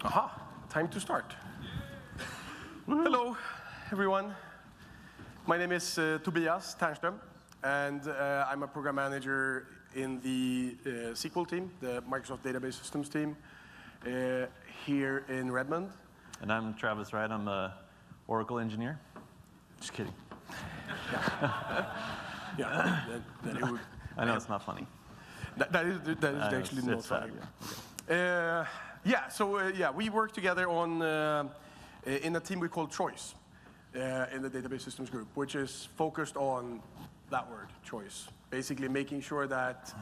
Aha, time to start. Hello, everyone. My name is Tobias Ternström, and I'm a program manager in the SQL team, the Microsoft Database Systems team, here in Redmond. And I'm Travis Wright. I'm an Oracle engineer. Just kidding. Yeah, that it would, I know it's not funny. That is actually not funny. We work together on in a team we call Choice in the Database Systems group, which is focused on that word, choice. Basically making sure that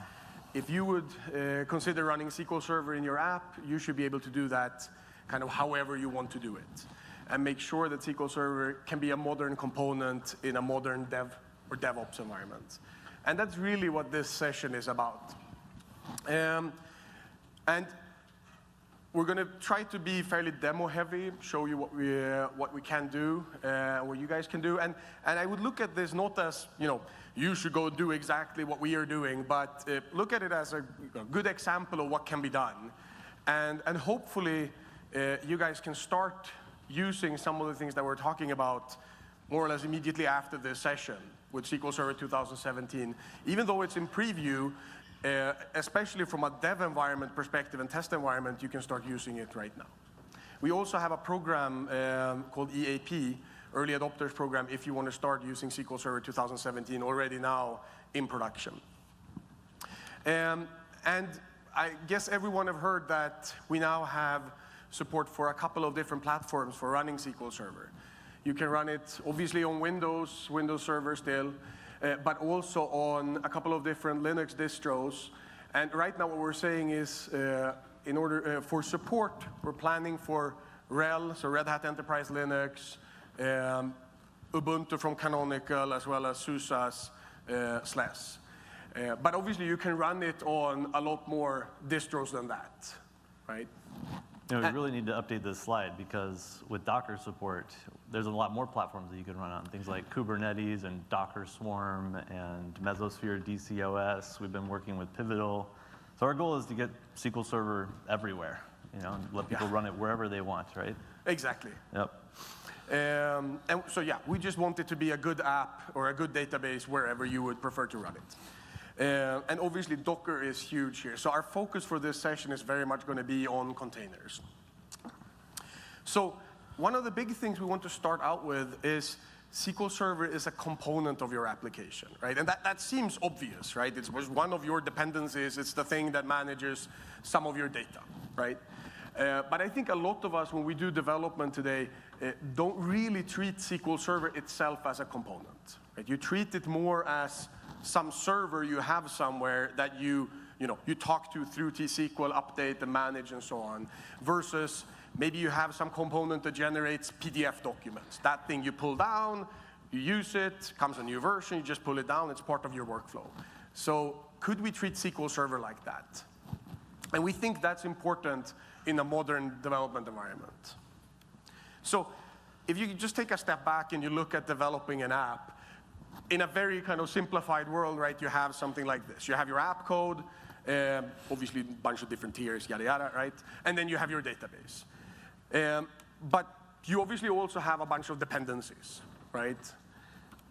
if you would consider running SQL Server in your app, you should be able to do that kind of however you want to do it. And make sure that SQL Server can be a modern component in a modern dev or DevOps environment. And that's really what this session is about. And we're going to try to be fairly demo heavy, show you what we can do, what you guys can do. And I would look at this not as, you should go do exactly what we are doing, but look at it as a good example of what can be done. And hopefully you guys can start using some of the things that we're talking about more or less immediately after this session with SQL Server 2017. Even though it's in preview, especially from a dev environment perspective and test environment, you can start using it right now. We also have a program called EAP, Early Adopters Program, if you want to start using SQL Server 2017 already now in production. And I guess everyone have heard that we now have support for a couple of different platforms for running SQL Server. You can run it obviously on Windows Server still, but also on a couple of different Linux distros. And right now what we're saying is, in order for support, we're planning for RHEL, so Red Hat Enterprise Linux, Ubuntu from Canonical, as well as SUSE's SLES. But obviously you can run it on a lot more distros than that, right? We really need to update this slide because with Docker support, there's a lot more platforms that you can run on. Things like Kubernetes and Docker Swarm and Mesosphere DCOS. We've been working with Pivotal. So our goal is to get SQL Server everywhere, and let people run it wherever they want, right? Exactly. Yep. And so yeah, we just want it to be a good app or a good database wherever you would prefer to run it. And obviously Docker is huge here. So our focus for this session is very much going to be on containers. So one of the big things we want to start out with is SQL Server is a component of your application, right? And that seems obvious, right? It's one of your dependencies. It's the thing that manages some of your data, right? But I think a lot of us, when we do development today, don't really treat SQL Server itself as a component, right? You treat it more as some server you have somewhere that you talk to through T-SQL, update and manage and so on, versus maybe you have some component that generates PDF documents. That thing you pull down, you use it, comes a new version, you just pull it down, it's part of your workflow. So could we treat SQL Server like that? And we think that's important in a modern development environment. So if you just take a step back and you look at developing an app, in a very kind of simplified world, right, you have something like this. You have your app code, obviously a bunch of different tiers, yada, yada, right? And then you have your database. But you obviously also have a bunch of dependencies, right?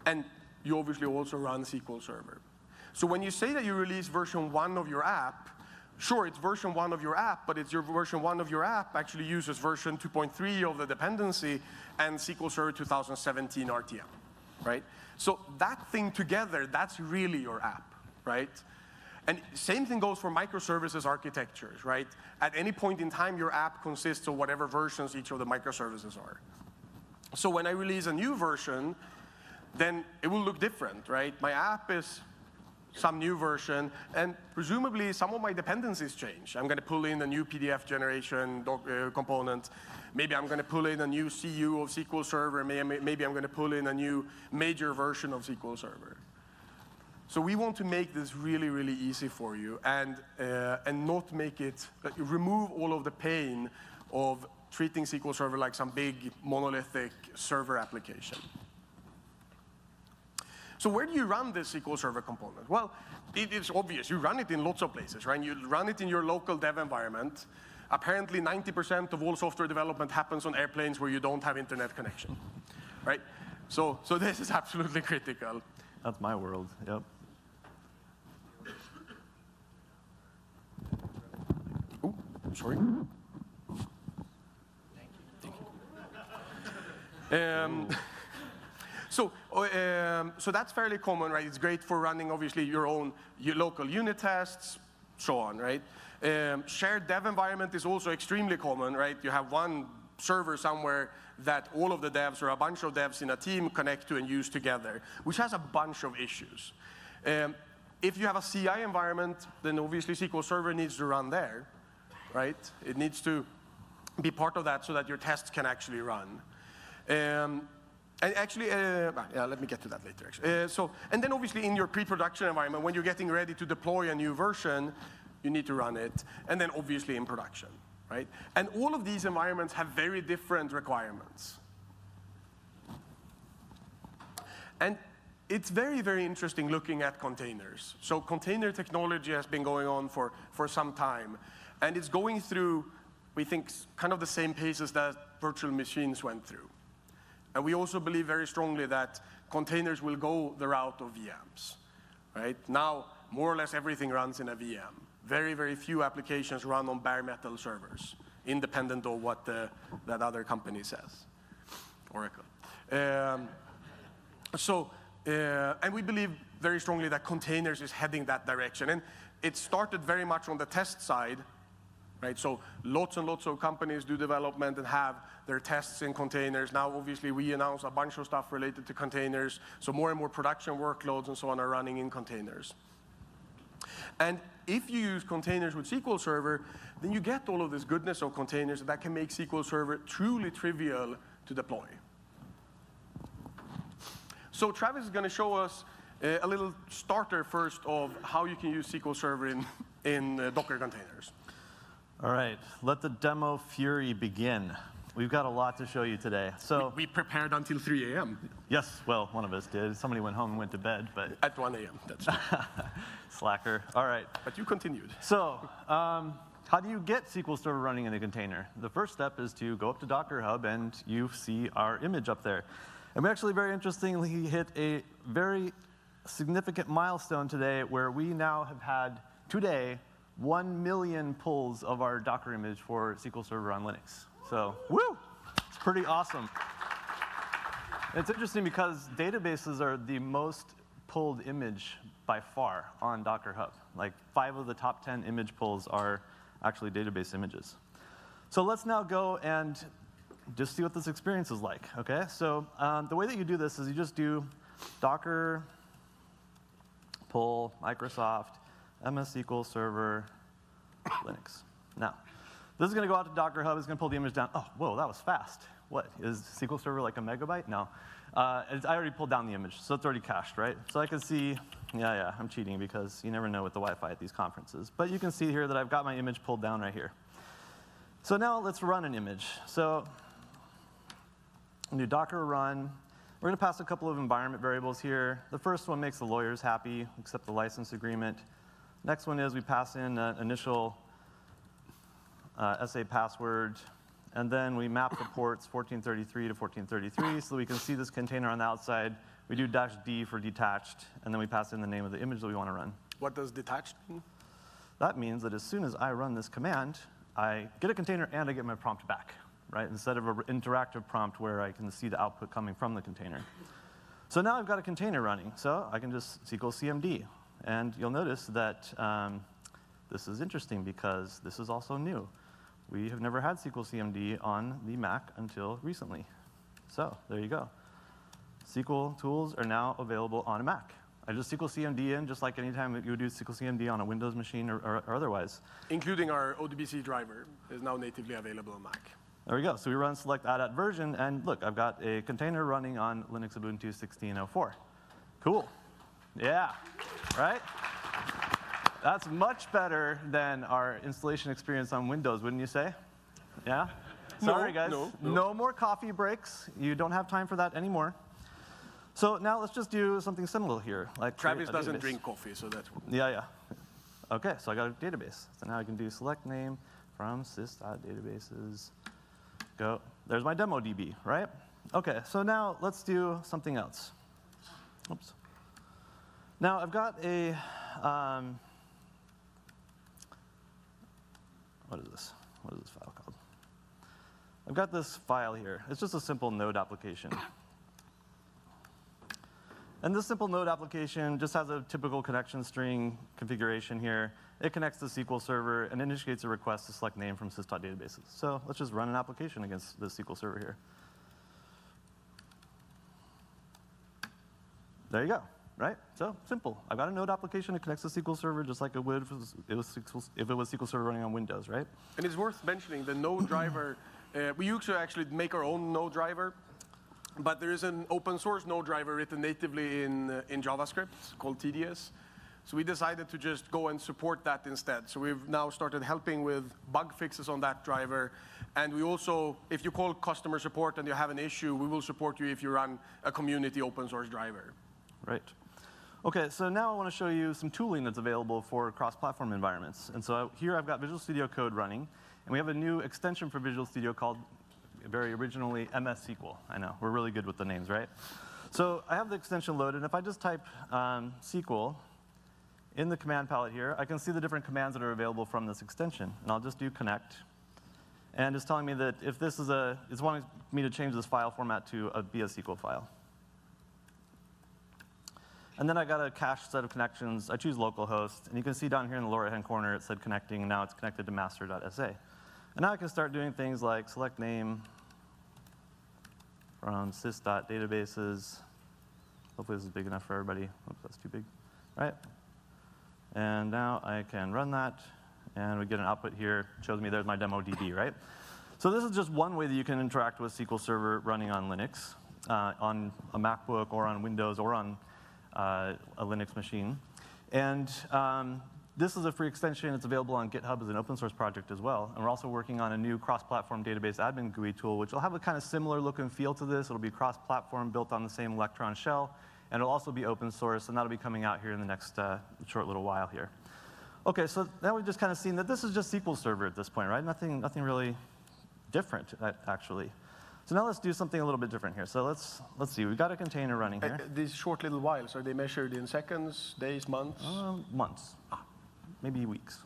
And you obviously also run SQL Server. So when you say that you release version 1 of your app, sure, it's version 1 of your app, but it's your version 1 of your app actually uses version 2.3 of the dependency and SQL Server 2017 RTM, right? So that thing together, that's really your app, right? And same thing goes for microservices architectures, right? At any point in time, your app consists of whatever versions each of the microservices are. So when I release a new version, then it will look different, right? My app is some new version, and presumably some of my dependencies change. I'm going to pull in a new PDF generation component. Maybe I'm going to pull in a new CU of SQL Server. Maybe I'm going to pull in a new major version of SQL Server. So we want to make this really, really easy for you and not make it, remove all of the pain of treating SQL Server like some big monolithic server application. So where do you run this SQL Server component? Well, it is obvious. You run it in lots of places, right? You run it in your local dev environment. apparently 90% of all software development happens on airplanes where you don't have internet connection, right? So this is absolutely critical. That's my world, yep. Oh, sorry. So that's fairly common, right? It's great for running, obviously, your local unit tests, so on, right? Shared dev environment is also extremely common, right? You have one server somewhere that all of the devs or a bunch of devs in a team connect to and use together, which has a bunch of issues. If you have a CI environment, then obviously SQL Server needs to run there, right? It needs to be part of that so that your tests can actually run. And actually, yeah, let me get to that later, actually. And then obviously in your pre-production environment, when you're getting ready to deploy a new version, you need to run it. And then obviously in production, right? And all of these environments have very different requirements. And it's very, very interesting looking at containers. So container technology has been going on for some time. And it's going through, we think, kind of the same paces that virtual machines went through. And we also believe very strongly that containers will go the route of VMs, right? Now, more or less everything runs in a VM. Very, very few applications run on bare metal servers, independent of what that other company says, Oracle. And we believe very strongly that containers is heading that direction. And it started very much on the test side, right? So lots and lots of companies do development and have their tests in containers. Now, obviously, we announce a bunch of stuff related to containers. So more and more production workloads and so on are running in containers. And if you use containers with SQL Server, then you get all of this goodness of containers that can make SQL Server truly trivial to deploy. So Travis is going to show us a little starter first of how you can use SQL Server in Docker containers. All right, let the demo fury begin. We've got a lot to show you today. So we prepared until 3 a.m. Yes, well, one of us did. Somebody went home and went to bed, but at 1 a.m. That's true. Slacker. All right. But you continued. So, how do you get SQL Server running in a container? The first step is to go up to Docker Hub, and you see our image up there. And we actually, very interestingly, hit a very significant milestone today, where we now have had today 1 million pulls of our Docker image for SQL Server on Linux. So, woo! It's pretty awesome. It's interesting because databases are the most pulled image by far on Docker Hub. Like 5 of the top 10 image pulls are actually database images. So let's now go and just see what this experience is like, okay? So the way that you do this is you just do Docker pull Microsoft MS SQL Server Linux. Now, this is going to go out to Docker Hub. It's going to pull the image down. Oh, whoa, that was fast. What, is SQL Server like a megabyte? No. I already pulled down the image, so it's already cached, right? So I can see, yeah, I'm cheating because you never know with the Wi-Fi at these conferences. But you can see here that I've got my image pulled down right here. So now let's run an image. So do Docker run. We're going to pass a couple of environment variables here. The first one makes the lawyers happy, accept the license agreement. Next one is we pass in an initial SA password, and then we map the ports 1433 to 1433 so we can see this container on the outside. We do -d for detached, and then we pass in the name of the image that we want to run. What does detached mean? That means that as soon as I run this command, I get a container and I get my prompt back, right? Instead of an interactive prompt where I can see the output coming from the container. So now I've got a container running, so I can just SQL CMD. And you'll notice that this is interesting because this is also new. We have never had SQL CMD on the Mac until recently. So there you go. SQL tools are now available on a Mac. I just SQL CMD in, just like anytime that you would do SQL CMD on a Windows machine or otherwise. Including our ODBC driver is now natively available on Mac. There we go. So we run select add version, and look, I've got a container running on Linux Ubuntu 16.04. Cool. Yeah, right? That's much better than our installation experience on Windows, wouldn't you say? Yeah? Sorry, guys. No more coffee breaks. You don't have time for that anymore. So now let's just do something similar here. Like Travis doesn't drink coffee, so that's... Yeah. OK, so I got a database. So now I can do select name, from sys.databases, go. There's my demo DB, right? Okay, so now let's do something else. Oops. Now I've got a, what is this? What is this file called? I've got this file here. It's just a simple Node application. And this simple Node application just has a typical connection string configuration here. It connects to SQL Server and initiates a request to select name from sys.databases. So let's just run an application against the SQL Server here. There you go, right? So simple. I've got a Node application that connects to SQL Server just like it would if it was SQL Server running on Windows, right? And it's worth mentioning the Node driver. We usually actually make our own Node driver. But there is an open source Node driver written natively in JavaScript called TDS. So we decided to just go and support that instead. So we've now started helping with bug fixes on that driver. And we also, if you call customer support and you have an issue, we will support you if you run a community open source driver. Right. Okay, so now I want to show you some tooling that's available for cross-platform environments. And so here I've got Visual Studio Code running. And we have a new extension for Visual Studio called very originally MS SQL. I know, we're really good with the names, right? So I have the extension loaded, and if I just type SQL in the command palette here, I can see the different commands that are available from this extension. And I'll just do connect. And it's telling me that if this is it's wanting me to change this file format to be a SQL file. And then I got a cached set of connections. I choose localhost, and you can see down here in the lower right-hand corner it said connecting, and now it's connected to master.sa. And now I can start doing things like select name from sys.databases. Hopefully this is big enough for everybody. Oops, that's too big, right? And now I can run that, and we get an output here. It shows me there's my demo DB, right? So this is just one way that you can interact with SQL Server running on Linux, on a MacBook or on Windows or on a Linux machine. And this is a free extension. It's available on GitHub as an open source project as well. And we're also working on a new cross-platform database admin GUI tool, which will have a kind of similar look and feel to this. It'll be cross-platform, built on the same Electron shell. And it'll also be open source, and that'll be coming out here in the next short little while here. OK, so now we've just kind of seen that this is just SQL Server at this point, right? Nothing really different, actually. So now let's do something a little bit different here. So let's see. We've got a container running here. These short little whiles, are they measured in seconds, days, months? Months. Maybe weeks.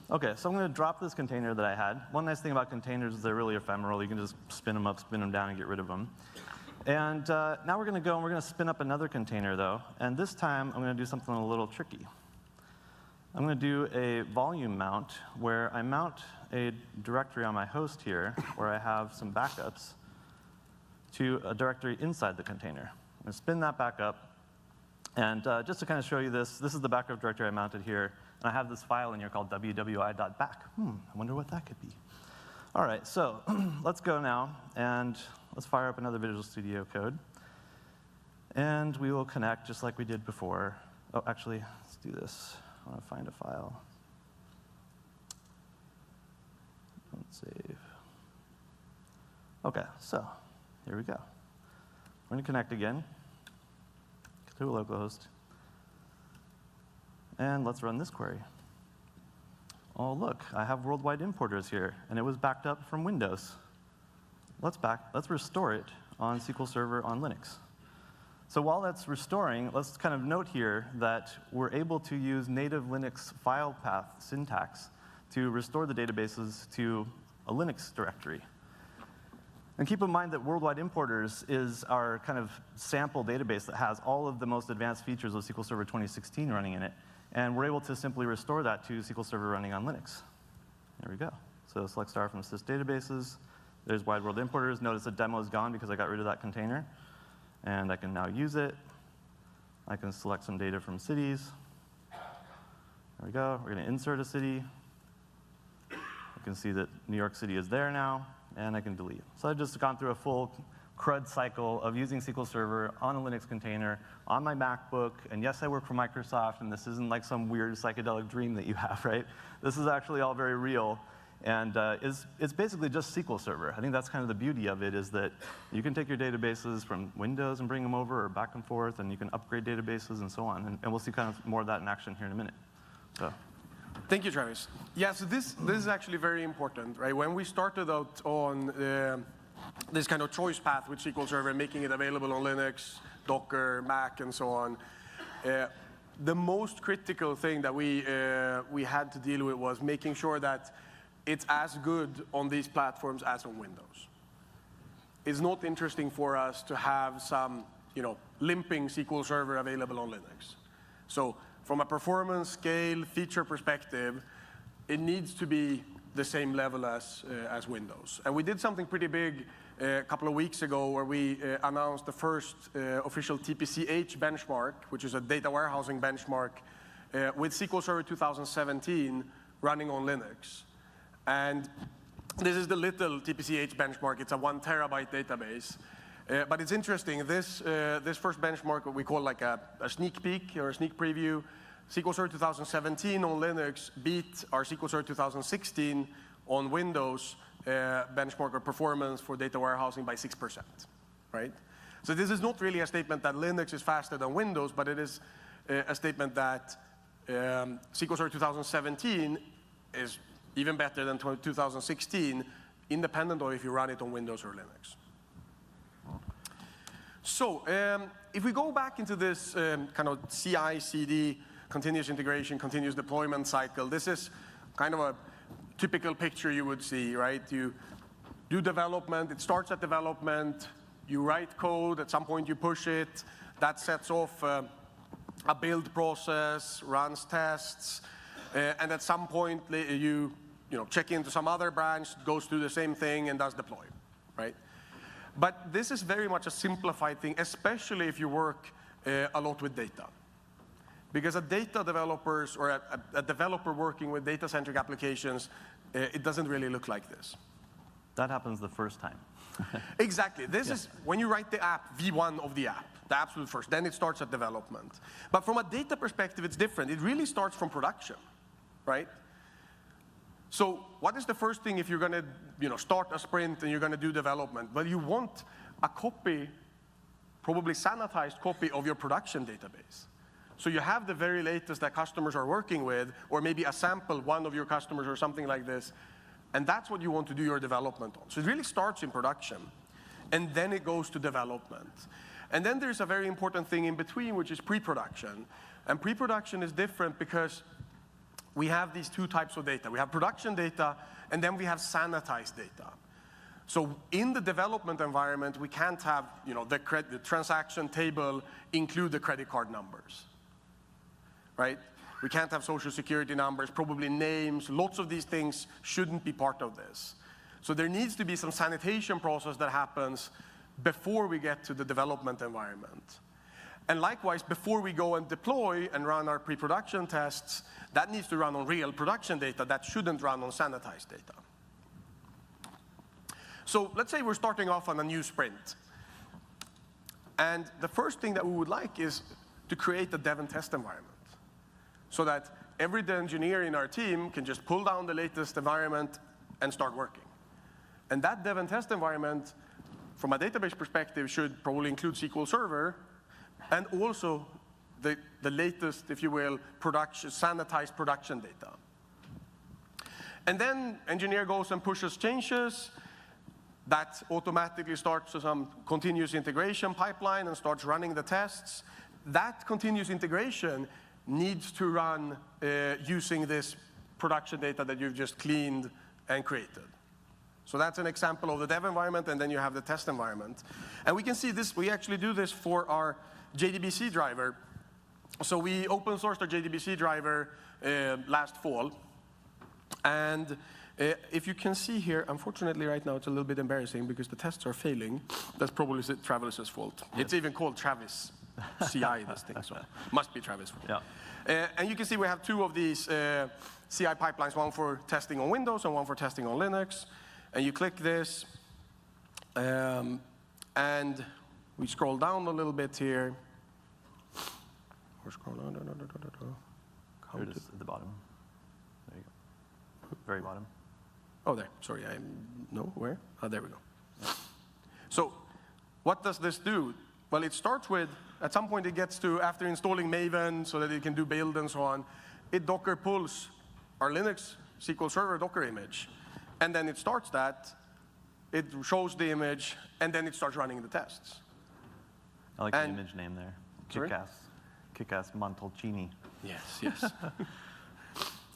OK, so I'm going to drop this container that I had. One nice thing about containers is they're really ephemeral. You can just spin them up, spin them down, and get rid of them. And now we're going to go and we're going to spin up another container, though. And this time, I'm going to do something a little tricky. I'm going to do a volume mount where I mount a directory on my host here where I have some backups to a directory inside the container. I'm going to spin that back up. And just to kind of show you this is the backup directory I mounted here. And I have this file in here called wwi.back. I wonder what that could be. All right, so let's go now, and let's fire up another Visual Studio Code. And we will connect just like we did before. Oh, actually, let's do this. I want to find a file. Don't save. OK, so here we go. We're going to connect again to a localhost. And let's run this query. Oh, look, I have worldwide importers here, and it was backed up from Windows. Let's restore it on SQL Server on Linux. So while that's restoring, let's kind of note here that we're able to use native Linux file path syntax to restore the databases to a Linux directory. And keep in mind that Worldwide Importers is our kind of sample database that has all of the most advanced features of SQL Server 2016 running in it. And we're able to simply restore that to SQL Server running on Linux. There we go. So select star from sys databases. There's wide world importers. Notice the demo is gone because I got rid of that container. And I can now use it. I can select some data from cities. There we go. We're going to insert a city. You can see that New York City is there now. And I can delete. So I've just gone through a full CRUD cycle of using SQL Server on a Linux container on my MacBook. And yes, I work for Microsoft, and this isn't like some weird psychedelic dream that you have, right? This is actually all very real. And it's basically just SQL Server. I think that's kind of the beauty of it, is that you can take your databases from Windows and bring them over, or back and forth, and you can upgrade databases and so on. And we'll see kind of more of that in action here in a minute. So. Thank you, Travis. Yeah, so this is actually very important, right? When we started out on this kind of choice path with SQL Server, making it available on Linux, Docker, Mac, and so on, the most critical thing that we had to deal with was making sure that it's as good on these platforms as on Windows. It's not interesting for us to have some, limping SQL Server available on Linux. So from a performance, scale, feature perspective, it needs to be the same level as Windows. And we did something pretty big a couple of weeks ago where we announced the first official TPC-H benchmark, which is a data warehousing benchmark, with SQL Server 2017 running on Linux. And this is the little TPC-H benchmark. It's a 1 terabyte database. But it's interesting, this first benchmark, what we call like a sneak peek or a sneak preview, SQL Server 2017 on Linux beat our SQL Server 2016 on Windows benchmark or performance for data warehousing by 6%, right? So this is not really a statement that Linux is faster than Windows, but it is a statement that SQL Server 2017 is even better than 2016, independent of if you run it on Windows or Linux. So if we go back into this kind of CI/CD, continuous integration, continuous deployment cycle, this is kind of a typical picture you would see, right? You do development, it starts at development, you write code, at some point you push it, that sets off a build process, runs tests, and at some point you check into some other branch, goes through the same thing and does deploy, right? But this is very much a simplified thing, especially if you work a lot with data. Because a data developers or a developer working with data-centric applications, it doesn't really look like this. That happens the first time. Exactly. This is when you write the app, V1 of the app, the absolute first. Then it starts at development. But from a data perspective, it's different. It really starts from production, right? So what is the first thing if you're going to start a sprint and you're going to do development? Well, you want a copy, probably sanitized copy of your production database. So you have the very latest that customers are working with, or maybe a sample, one of your customers or something like this. And that's what you want to do your development on. So it really starts in production, and then it goes to development. And then there's a very important thing in between, which is pre-production. And pre-production is different because we have these two types of data. We have production data, and then we have sanitized data. So in the development environment, we can't have the transaction table include the credit card numbers, right? We can't have social security numbers, probably names. Lots of these things shouldn't be part of this. So there needs to be some sanitation process that happens before we get to the development environment. And likewise, before we go and deploy and run our pre-production tests, that needs to run on real production data. That shouldn't run on sanitized data. So let's say we're starting off on a new sprint. And the first thing that we would like is to create a dev and test environment so that every engineer in our team can just pull down the latest environment and start working. And that dev and test environment, from a database perspective, should probably include SQL Server, and also the latest, if you will, sanitized production data. And then engineer goes and pushes changes. That automatically starts some continuous integration pipeline and starts running the tests. That continuous integration needs to run using this production data that you've just cleaned and created. So that's an example of the dev environment, and then you have the test environment. And we can see this, we actually do this for our JDBC driver. So we open sourced our JDBC driver last fall. And if you can see here, unfortunately right now it's a little bit embarrassing because the tests are failing. That's probably Travis's fault. It's even called Travis CI, this thing, so must be Travis' fault. Yeah. And you can see we have two of these CI pipelines, one for testing on Windows and one for testing on Linux. And you click this, and we scroll down a little bit here. Or scroll down, Here it is at the bottom. There you go. Very bottom. Oh, there. Sorry, no, where? Oh, there we go. So what does this do? Well, it starts with, at some point it gets to, after installing Maven so that it can do build and so on, it Docker pulls our Linux SQL Server Docker image, and then it starts that, it shows the image, and then it starts running the tests. I like the image name there. Sorry? Kick-ass Montalcini. Yes, yes.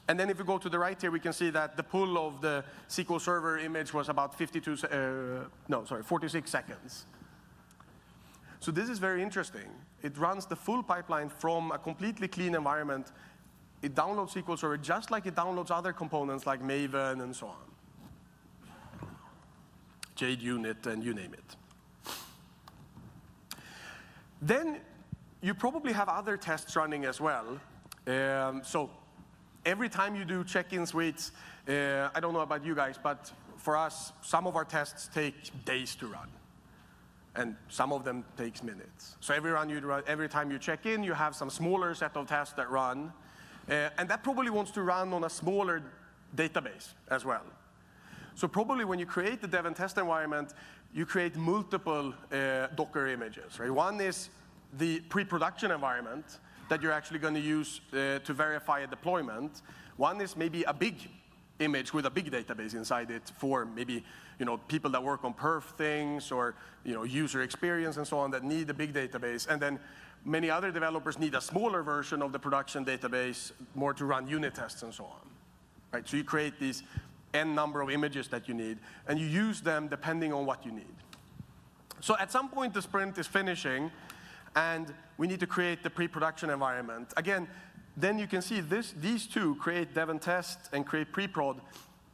And then if we go to the right here, we can see that the pull of the SQL Server image was about 46 seconds. So this is very interesting. It runs the full pipeline from a completely clean environment. It downloads SQL Server just like it downloads other components like Maven and so on. JUnit and you name it. Then you probably have other tests running as well. So every time you do check-in suites, I don't know about you guys, but for us, some of our tests take days to run. And some of them takes minutes. So every time you check in, you have some smaller set of tests that run. And that probably wants to run on a smaller database as well. So probably when you create the dev and test environment, you create multiple Docker images, right? One is the pre-production environment that you're actually going to use to verify a deployment. One is maybe a big image with a big database inside it for maybe people that work on perf things or user experience and so on that need a big database. And then many other developers need a smaller version of the production database, more to run unit tests and so on. Right? So you create these n number of images that you need, and you use them depending on what you need. So at some point the sprint is finishing, and we need to create the pre-production environment. Again, then you can see these two, create dev and test and create pre-prod,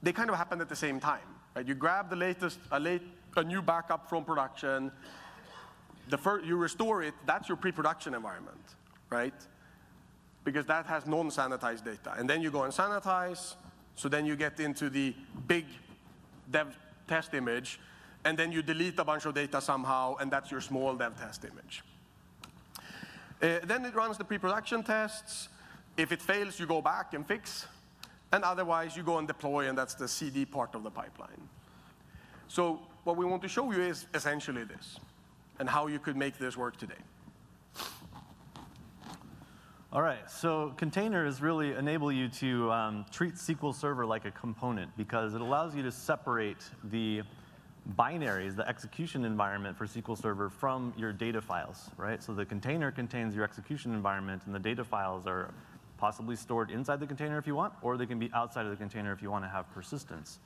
they kind of happen at the same time. Right? You grab the latest, a new backup from production, you restore it, that's your pre-production environment, right? Because that has non-sanitized data. And then you go and sanitize, so then you get into the big dev test image, and then you delete a bunch of data somehow, and that's your small dev test image. Then it runs the pre-production tests. If it fails, you go back and fix. And otherwise, you go and deploy, and that's the CD part of the pipeline. So what we want to show you is essentially this, and how you could make this work today. All right, so containers really enable you to treat SQL Server like a component because it allows you to separate the binaries, the execution environment for SQL Server from your data files, right? So the container contains your execution environment, and the data files are possibly stored inside the container if you want, or they can be outside of the container if you want to have persistence.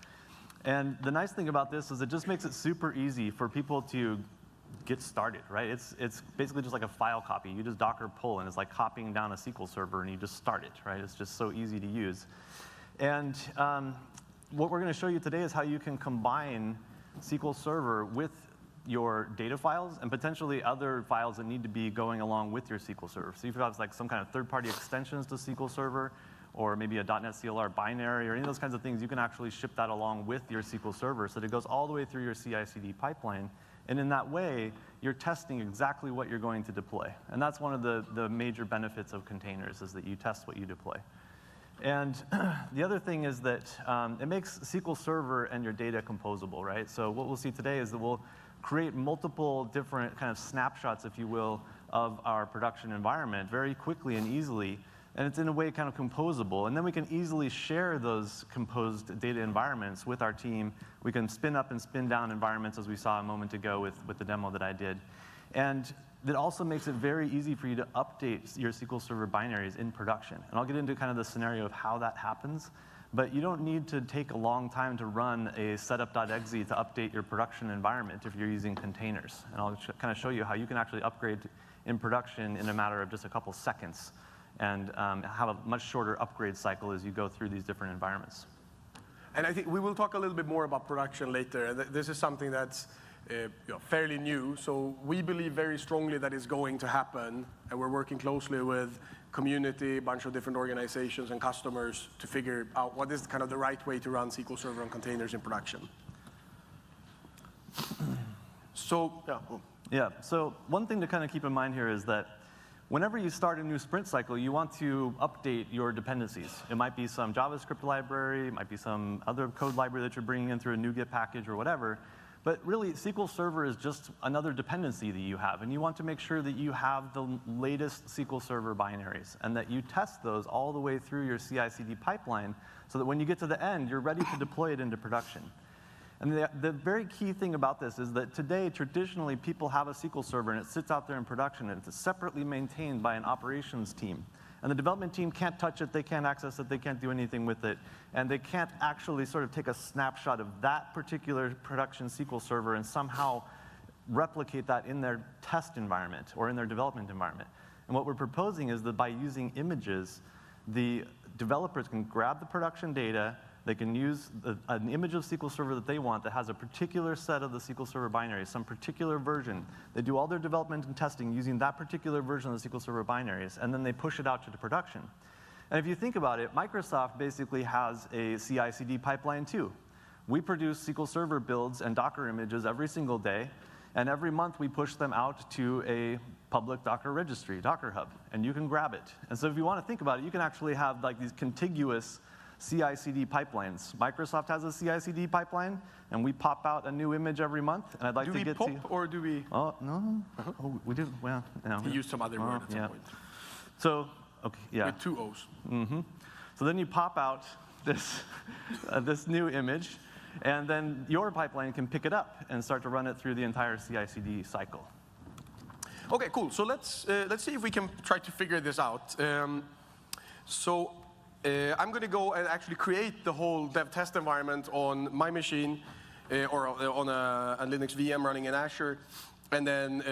And the nice thing about this is it just makes it super easy for people to get started, right? It's basically just like a file copy. You just Docker pull, and it's like copying down a SQL Server, and you just start it, right? It's just so easy to use. And what we're going to show you today is how you can combine SQL Server with your data files and potentially other files that need to be going along with your SQL Server. So you've got like some kind of third-party extensions to SQL Server, or maybe a .NET CLR binary, or any of those kinds of things. You can actually ship that along with your SQL Server so that it goes all the way through your CI/CD pipeline. And in that way, you're testing exactly what you're going to deploy. And that's one of the major benefits of containers, is that you test what you deploy. And the other thing is that it makes SQL Server and your data composable, right? So what we'll see today is that we'll create multiple different kind of snapshots, if you will, of our production environment very quickly and easily. And it's in a way kind of composable. And then we can easily share those composed data environments with our team. We can spin up and spin down environments, as we saw a moment ago with the demo that I did. And that also makes it very easy for you to update your SQL Server binaries in production. And I'll get into kind of the scenario of how that happens. But you don't need to take a long time to run a setup.exe to update your production environment if you're using containers. And I'll kind of show you how you can actually upgrade in production in a matter of just a couple seconds, and have a much shorter upgrade cycle as you go through these different environments. And I think we will talk a little bit more about production later. This is something that's fairly new, so we believe very strongly that it's going to happen, and we're working closely with community, a bunch of different organizations and customers to figure out what is kind of the right way to run SQL Server on containers in production. So, so one thing to kind of keep in mind here is that whenever you start a new sprint cycle, you want to update your dependencies. It might be some JavaScript library, it might be some other code library that you're bringing in through a NuGet package or whatever. But really, SQL Server is just another dependency that you have, and you want to make sure that you have the latest SQL Server binaries, and that you test those all the way through your CI/CD pipeline, so that when you get to the end, you're ready to deploy it into production. And the very key thing about this is that today, traditionally, people have a SQL Server, and it sits out there in production, and it's separately maintained by an operations team. And the development team can't touch it, they can't access it, they can't do anything with it, and they can't actually sort of take a snapshot of that particular production SQL Server and somehow replicate that in their test environment or in their development environment. And what we're proposing is that by using images, the developers can grab the production data, they can use an image of SQL Server that they want that has a particular set of the SQL Server binaries, some particular version. They do all their development and testing using that particular version of the SQL Server binaries, and then they push it out to the production. And if you think about it, Microsoft basically has a CI/CD pipeline too. We produce SQL Server builds and Docker images every single day, and every month we push them out to a public Docker registry, Docker Hub, and you can grab it. And so if you want to think about it, you can actually have like these contiguous CI/CD pipelines. Microsoft has a CI/CD pipeline, and we pop out a new image every month. And I'd like to get to. Do we pop or do we? Oh no. Oh, we do. Well, no. We use some other word at some point. So, okay, yeah. With 2 O's. So then you pop out this this new image, and then your pipeline can pick it up and start to run it through the entire CI/CD cycle. Okay, cool. So let's see if we can try to figure this out. I'm going to go and actually create the whole dev test environment on my machine or on a Linux VM running in Azure. And then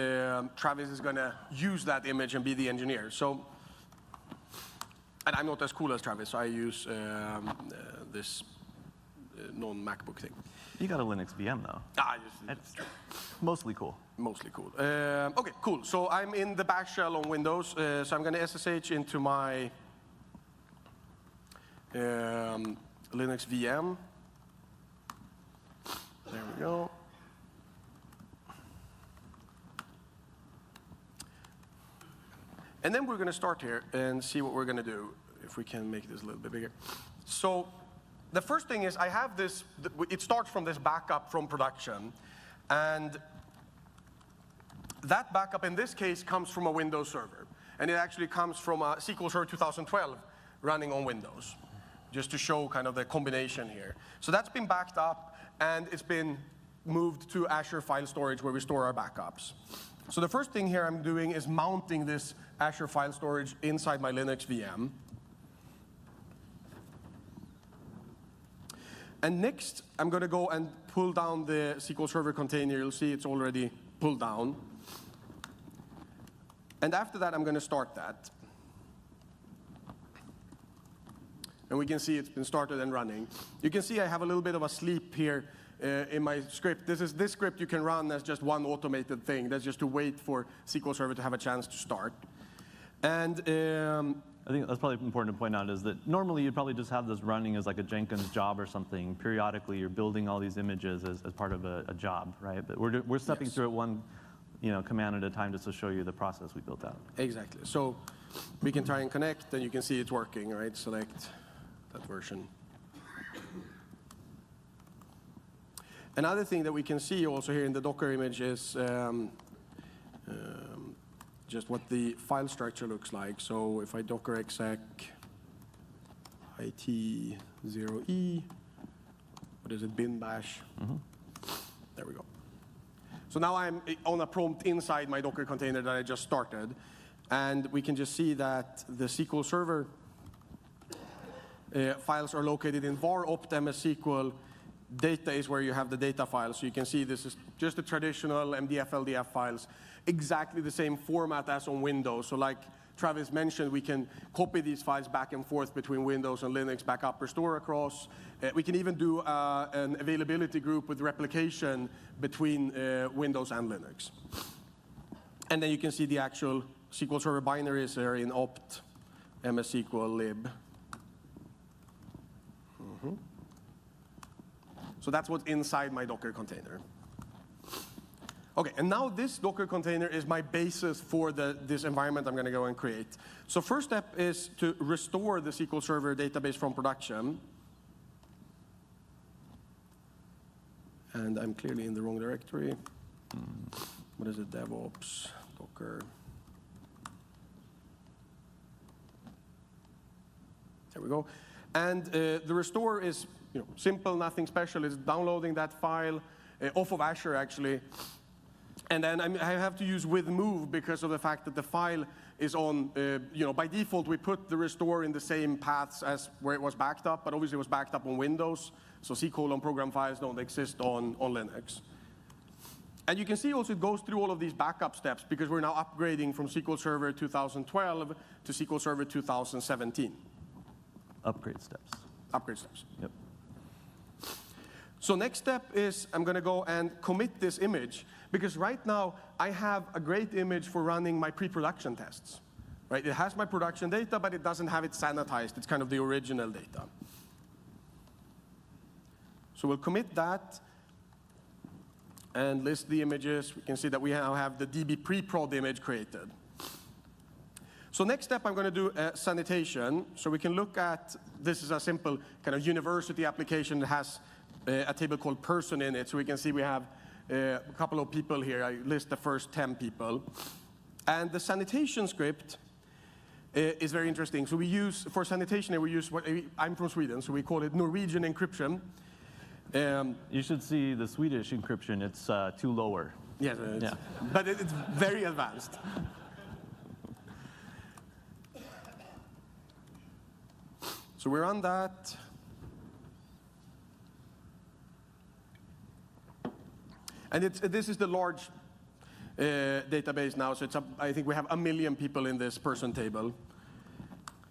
Travis is going to use that image and be the engineer. So, and I'm not as cool as Travis. I use this non-MacBook thing. You got a Linux VM, though. It's mostly cool. Mostly cool. OK, cool. So I'm in the bash shell on Windows. So I'm going to SSH into my Linux VM. There we go. And then we're going to start here and see what we're going to do, if we can make this a little bit bigger. So the first thing is I have this, it starts from this backup from production. And that backup in this case comes from a Windows server. And it actually comes from a SQL Server 2012 running on Windows, just to show kind of the combination here. So that's been backed up, and it's been moved to Azure File Storage, where we store our backups. So the first thing here I'm doing is mounting this Azure File Storage inside my Linux VM. And next, I'm going to go and pull down the SQL Server container. You'll see it's already pulled down. And after that, I'm going to start that. And we can see it's been started and running. You can see I have a little bit of a sleep here in my script. This script you can run as just one automated thing. That's just to wait for SQL Server to have a chance to start. And I think that's probably important to point out is that normally you'd probably just have this running as like a Jenkins job or something. Periodically, you're building all these images as part of a job, right? But we're stepping through it one command at a time just to show you the process we built out. Exactly. So we can try and connect, and you can see it's working, right? Select that version. Another thing that we can see also here in the Docker image is just what the file structure looks like. So if I docker exec it0e, what is it, bin bash? There we go. So now I'm on a prompt inside my Docker container that I just started. And we can just see that the SQL Server files are located in var opt MS SQL. Data is where you have the data files. So you can see this is just the traditional MDF, LDF files, exactly the same format as on Windows. So like Travis mentioned, we can copy these files back and forth between Windows and Linux, backup, restore across. We can even do an availability group with replication between Windows and Linux. And then you can see the actual SQL Server binaries there in opt MS SQL lib. So that's what's inside my Docker container. OK, and now this Docker container is my basis for this environment I'm going to go and create. So first step is to restore the SQL Server database from production. And I'm clearly in the wrong directory. What is it? DevOps, Docker. There we go. And the restore is simple, nothing special. It's downloading that file off of Azure, actually. And then I have to use with move because of the fact that the file is on, by default, we put the restore in the same paths as where it was backed up, but obviously it was backed up on Windows. So C:\program files don't exist on Linux. And you can see also it goes through all of these backup steps because we're now upgrading from SQL Server 2012 to SQL Server 2017. Upgrade steps. Upgrade steps. Yep. So next step is I'm going to go and commit this image because right now I have a great image for running my pre-production tests. Right? It has my production data, but it doesn't have it sanitized. It's kind of the original data. So we'll commit that and list the images. We can see that we now have the DB pre-prod image created. So next step, I'm going to do sanitation. So we can look at, this is a simple kind of university application that has a table called person in it. So we can see we have a couple of people here. I list the first 10 people. And the sanitation script is very interesting. So we use, for sanitation, we use, I'm from Sweden, so we call it Norwegian encryption. You should see the Swedish encryption. It's too lower. Yes, yeah. But it's very advanced. So we run that. And this is the large database now. So I think we have 1 million people in this person table.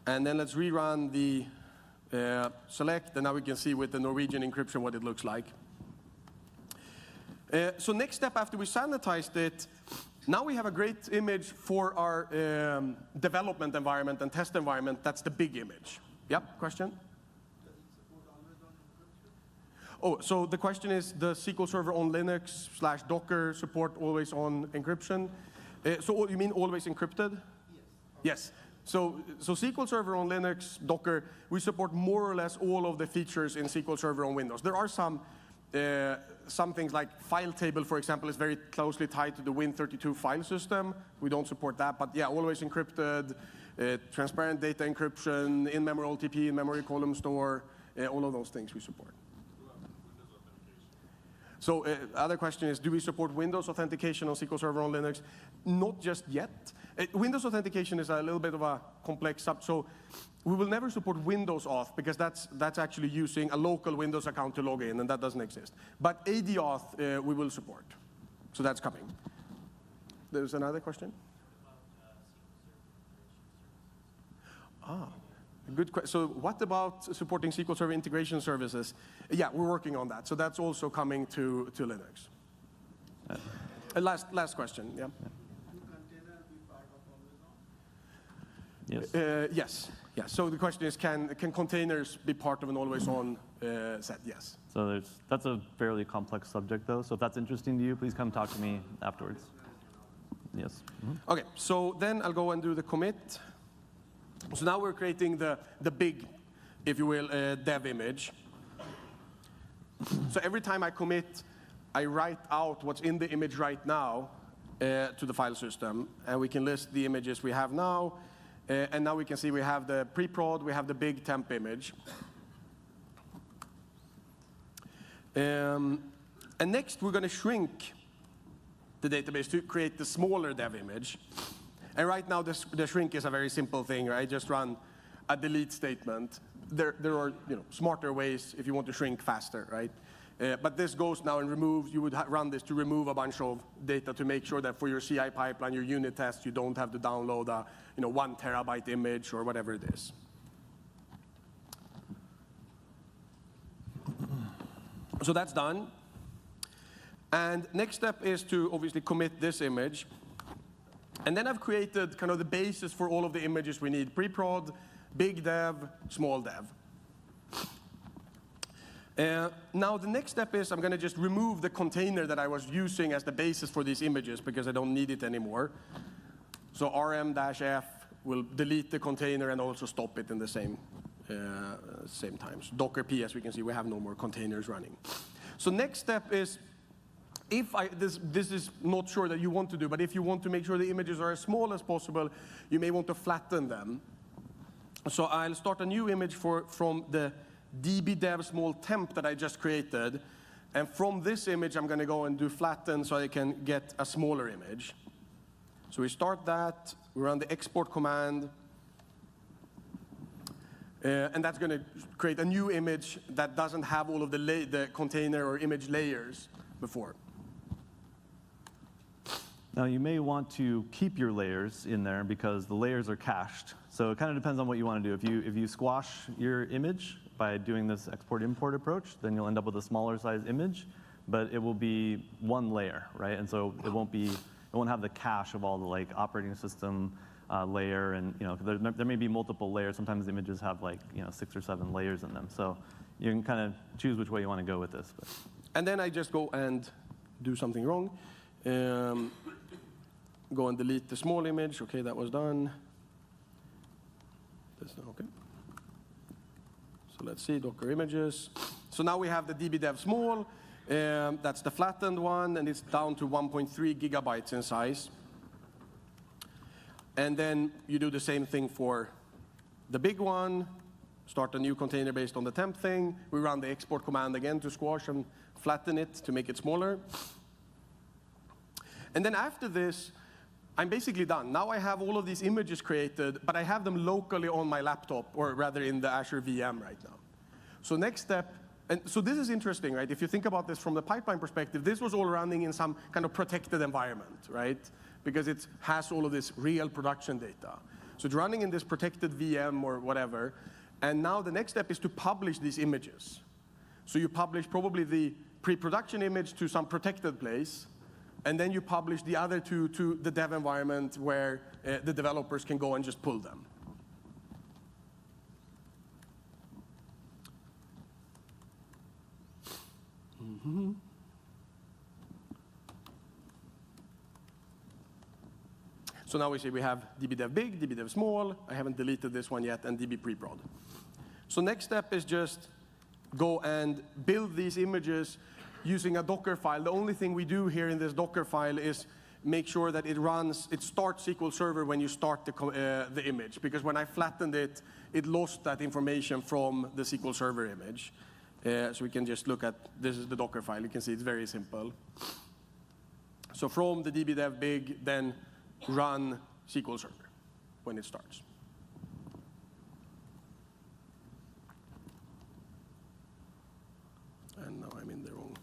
And then let's rerun the select, and now we can see with the Norwegian encryption what it looks like. So next step after we sanitized it, now we have a great image for our development environment and test environment. That's the big image. Yep, question? Does it support always-on encryption? Oh, so the question is, does SQL Server on Linux / Docker support always-on encryption? So you mean always encrypted? Yes. Yes. So SQL Server on Linux, Docker, we support more or less all of the features in SQL Server on Windows. There are some things like file table, for example, is very closely tied to the Win32 file system. We don't support that, but yeah, always encrypted, transparent data encryption, in-memory OLTP, in-memory column store, all of those things we support. So other question is, do we support Windows authentication on SQL Server on Linux? Not just yet. Windows authentication is a little bit of a complex so we will never support Windows auth because that's actually using a local Windows account to log in, and that doesn't exist. But AD auth we will support. So that's coming. There's another question? Good question. So what about supporting SQL Server integration services? Yeah, we're working on that. So that's also coming to Linux. Last question, yeah. Will container be part of always-on? Yes. Yes. Yeah. So the question is, can containers be part of an always-on set? Yes. So that's a fairly complex subject, though. So if that's interesting to you, please come talk to me afterwards. Yes. Mm-hmm. Okay. So then I'll go and do the commit. So now we're creating the big, if you will, dev image. So every time I commit, I write out what's in the image right now to the file system, and we can list the images we have now. And now we can see we have the pre-prod, we have the big temp image. And next, we're going to shrink the database to create the smaller dev image. And right now, the shrink is a very simple thing. Right? I just run a delete statement. There are smarter ways if you want to shrink faster, right? But this goes now and removes. You would run this to remove a bunch of data to make sure that for your CI pipeline, your unit test, you don't have to download a 1 terabyte image or whatever it is. So that's done. And next step is to obviously commit this image. And then I've created kind of the basis for all of the images we need: pre-prod, big dev, small dev. Now the next step is I'm going to just remove the container that I was using as the basis for these images because I don't need it anymore. So rm-f will delete the container and also stop it in the same time. So Docker P, as we can see, we have no more containers running. So next step is, this is not sure that you want to do, but if you want to make sure the images are as small as possible, you may want to flatten them. So I'll start a new image from the dbdev small temp that I just created. And from this image, I'm going to go and do flatten so I can get a smaller image. So we start that, we run the export command, and that's going to create a new image that doesn't have all of the container or image layers before. Now you may want to keep your layers in there because the layers are cached. So it kind of depends on what you want to do. If you squash your image by doing this export-import approach, then you'll end up with a smaller size image, but it will be one layer, right? And so it won't have the cache of all the like operating system layer, and there may be multiple layers. Sometimes the images have like 6 or 7 layers in them. So you can kind of choose which way you want to go with this. But. And then I just go and do something wrong. Go and delete the small image. Okay, that was done. Okay. So let's see, Docker images. So now we have the dbdev small. That's the flattened one, and it's down to 1.3 gigabytes in size. And then you do the same thing for the big one. Start a new container based on the temp thing. We run the export command again to squash and flatten it to make it smaller. And then after this, I'm basically done. Now I have all of these images created, but I have them locally on my laptop, or rather in the Azure VM right now. So next step, and so this is interesting, right? If you think about this from the pipeline perspective, this was all running in some kind of protected environment, right? Because it has all of this real production data. So it's running in this protected VM or whatever, and now the next step is to publish these images. So you publish probably the pre-production image to some protected place, and then you publish the other two to the dev environment where the developers can go and just pull them. So now we see we have dbdev big, dbdev small. I haven't deleted this one yet, and db preprod. So next step is just go and build these images using a Docker file. The only thing we do here in this Docker file is make sure that it starts SQL Server when you start the image, because when I flattened it, it lost that information from the SQL Server image. So we can just look at, this is the Docker file. You can see it's very simple. So from the dbdev big, then run SQL Server when it starts. And now I'm in the wrong.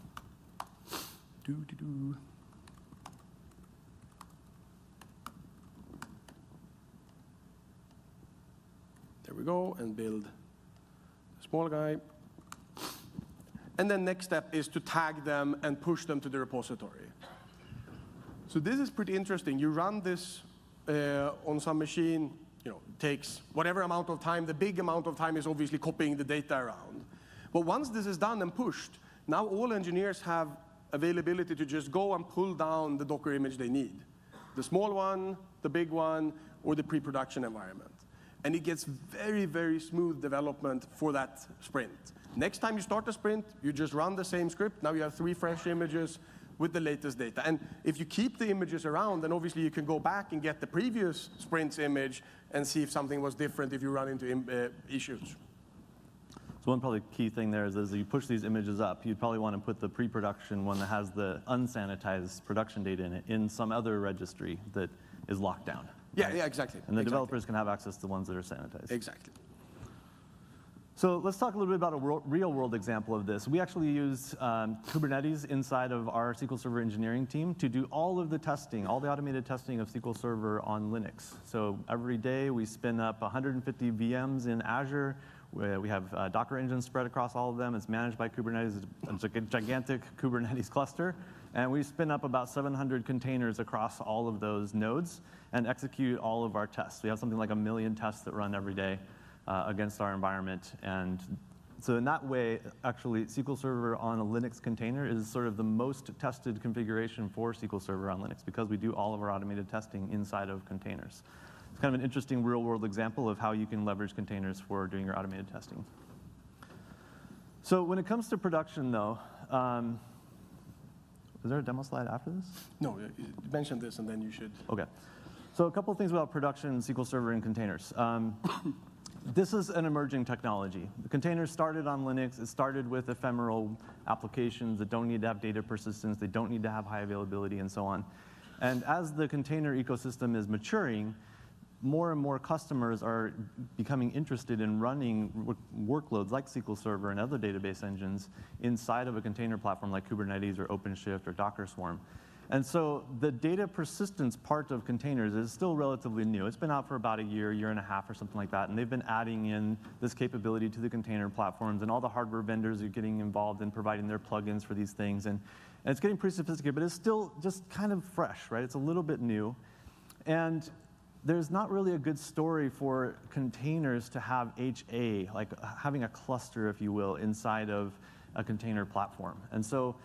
There we go, and build the small guy. And then next step is to tag them and push them to the repository. So this is pretty interesting. You run this on some machine, takes whatever amount of time. The big amount of time is obviously copying the data around. But once this is done and pushed, now all engineers have availability to just go and pull down the Docker image they need. The small one, the big one, or the pre-production environment. And it gets very, very smooth development for that sprint. Next time you start a sprint, you just run the same script. Now you have 3 fresh images with the latest data. And if you keep the images around, then obviously you can go back and get the previous sprint's image and see if something was different if you run into issues. So one probably key thing there is as you push these images up, you'd probably want to put the pre-production one that has the unsanitized production data in it in some other registry that is locked down. Yeah, yeah, exactly. And the developers can have access to the ones that are sanitized. Exactly. So let's talk a little bit about a real-world example of this. We actually use Kubernetes inside of our SQL Server engineering team to do all of the testing, all the automated testing of SQL Server on Linux. So every day we spin up 150 VMs in Azure. We have Docker engines spread across all of them. It's managed by Kubernetes. It's a gigantic Kubernetes cluster. And we spin up about 700 containers across all of those nodes and execute all of our tests. We have something like 1 million tests that run every day against our environment. And so in that way, actually, SQL Server on a Linux container is sort of the most tested configuration for SQL Server on Linux because we do all of our automated testing inside of containers. It's kind of an interesting real-world example of how you can leverage containers for doing your automated testing. So when it comes to production, though, is there a demo slide after this? No, mention this and then you should. Okay. So a couple of things about production, SQL Server, and containers. This is an emerging technology. The containers started on Linux. It started with ephemeral applications that don't need to have data persistence. They don't need to have high availability and so on. And as the container ecosystem is maturing, more and more customers are becoming interested in running workloads like SQL Server and other database engines inside of a container platform like Kubernetes or OpenShift or Docker Swarm. And so the data persistence part of containers is still relatively new. It's been out for about a year, year and a half or something like that, and they've been adding in this capability to the container platforms, and all the hardware vendors are getting involved in providing their plugins for these things. And it's getting pretty sophisticated, but it's still just kind of fresh, right? It's a little bit new. And there's not really a good story for containers to have HA, like having a cluster, if you will, inside of a container platform. And so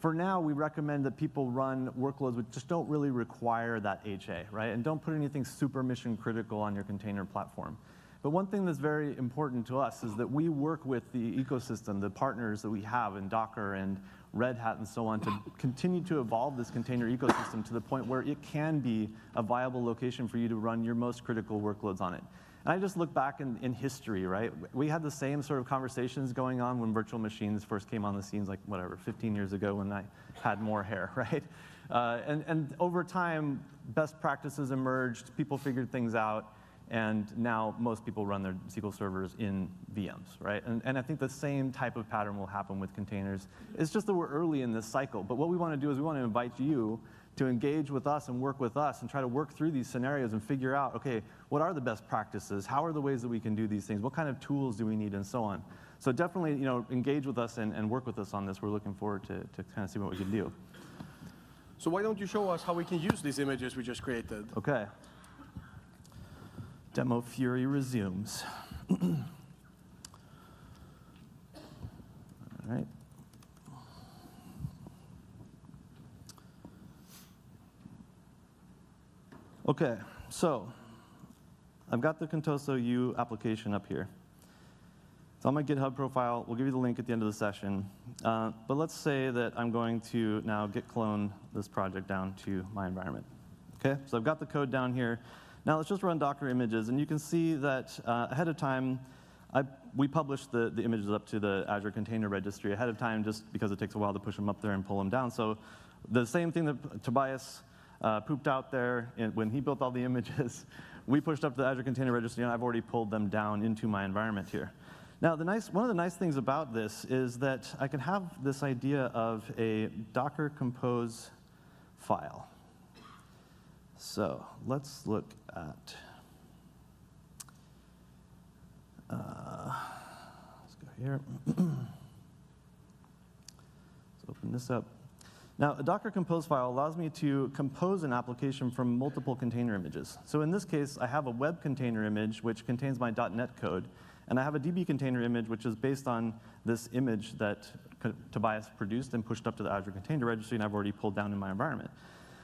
for now, we recommend that people run workloads which just don't really require that HA, right? And don't put anything super mission critical on your container platform. But one thing that's very important to us is that we work with the ecosystem, the partners that we have in Docker and Red Hat and so on, to continue to evolve this container ecosystem to the point where it can be a viable location for you to run your most critical workloads on it. And I just look back in history, right? We had the same sort of conversations going on when virtual machines first came on the scenes, like, whatever, 15 years ago when I had more hair, right? And over time, best practices emerged, people figured things out, and now most people run their SQL servers in VMs, right? And I think the same type of pattern will happen with containers. It's just that we're early in this cycle. But what we want to do is we want to invite you to engage with us and work with us and try to work through these scenarios and figure out, okay, what are the best practices? How are the ways that we can do these things? What kind of tools do we need and so on? So definitely, engage with us and work with us on this. We're looking forward to kind of see what we can do. So why don't you show us how we can use these images we just created? Okay. Demo Fury resumes. All right. Okay, so I've got the Contoso U application up here. It's on my GitHub profile. We'll give you the link at the end of the session. But let's say that I'm going to now git clone this project down to my environment. Okay, so I've got the code down here. Now let's just run Docker images, and you can see that ahead of time, we published the images up to the Azure Container Registry ahead of time, just because it takes a while to push them up there and pull them down. So the same thing that Tobias pooped out there when he built all the images, we pushed up to the Azure Container Registry, and I've already pulled them down into my environment here. Now, one of the nice things about this is that I can have this idea of a Docker Compose file. So let's look at, let's go here. Let's open this up. Now, a Docker Compose file allows me to compose an application from multiple container images. So in this case, I have a web container image, which contains my .NET code, and I have a DB container image, which is based on this image that Tobias produced and pushed up to the Azure Container Registry, and I've already pulled down in my environment.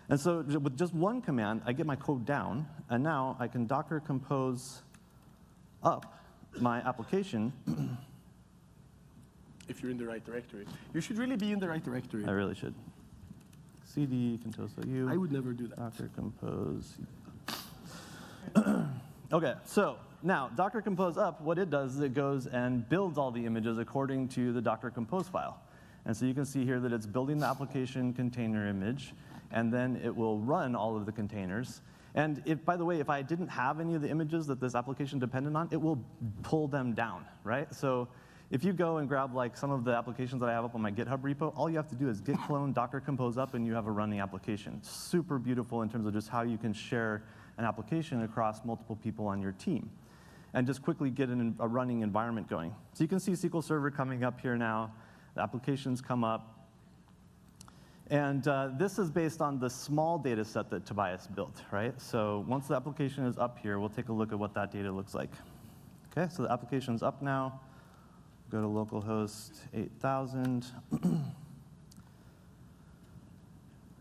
And so with just one command, I get my code down, and now I can Docker Compose up my application. If you're in the right directory. You should really be in the right directory. I really should. CD Contoso U. I would never do that. Docker Compose. Okay, so now Docker Compose up, what it does is it goes and builds all the images according to the Docker Compose file. And so you can see here that it's building the application container image, and then it will run all of the containers. And by the way, if I didn't have any of the images that this application depended on, it will pull them down, right? So if you go and grab like some of the applications that I have up on my GitHub repo, all you have to do is git clone Docker Compose up, and you have a running application. Super beautiful in terms of just how you can share an application across multiple people on your team, and just quickly get a running environment going. So you can see SQL Server coming up here now. The applications come up. And this is based on the small data set that Tobias built, right? So once the application is up here, we'll take a look at what that data looks like. Okay, so the application's up now. Go to localhost 8000.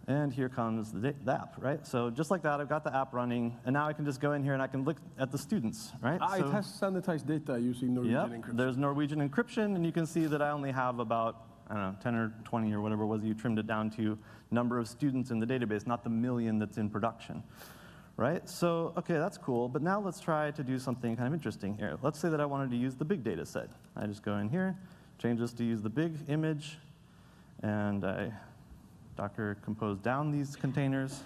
And here comes the app, right? So just like that, I've got the app running, and now I can just go in here and I can look at the students, right? It has sanitized data using Norwegian encryption. There's Norwegian encryption, and you can see that I only have about, I don't know, 10 or 20 or whatever it was, you trimmed it down to number of students in the database, not the million that's in production, right? So, okay, that's cool, but now let's try to do something kind of interesting here. Let's say that I wanted to use the big data set. I just go in here, change this to use the big image, and I Docker compose down these containers.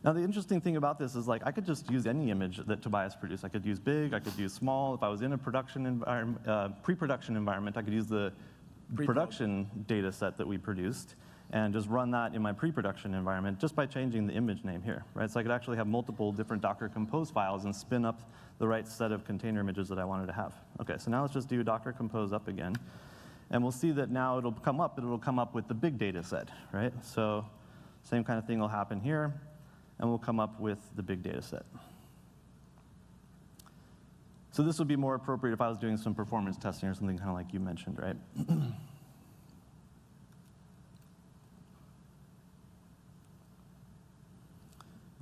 Now, the interesting thing about this is, like, I could just use any image that Tobias produced. I could use big, I could use small. If I was in a production environment, pre-production environment, I could use the production data set that we produced and just run that in my pre-production environment just by changing the image name here, right? So I could actually have multiple different Docker Compose files and spin up the right set of container images that I wanted to have. Okay, so now let's just do Docker Compose up again. And we'll see that now it'll come up with the big data set, right? So same kind of thing will happen here, and we'll come up with the big data set. So this would be more appropriate if I was doing some performance testing or something kind of like you mentioned, right?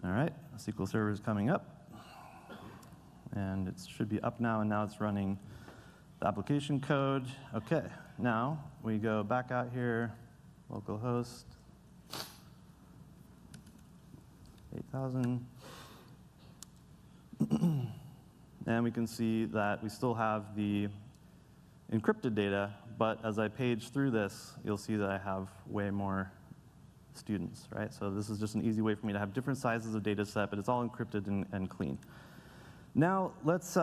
All right, SQL Server is coming up. And it should be up now, and now it's running the application code. Okay, now we go back out here, localhost 8,000. And we can see that we still have the encrypted data, but as I page through this, you'll see that I have way more students, right? So this is just an easy way for me to have different sizes of data set, but it's all encrypted and clean. Now, let's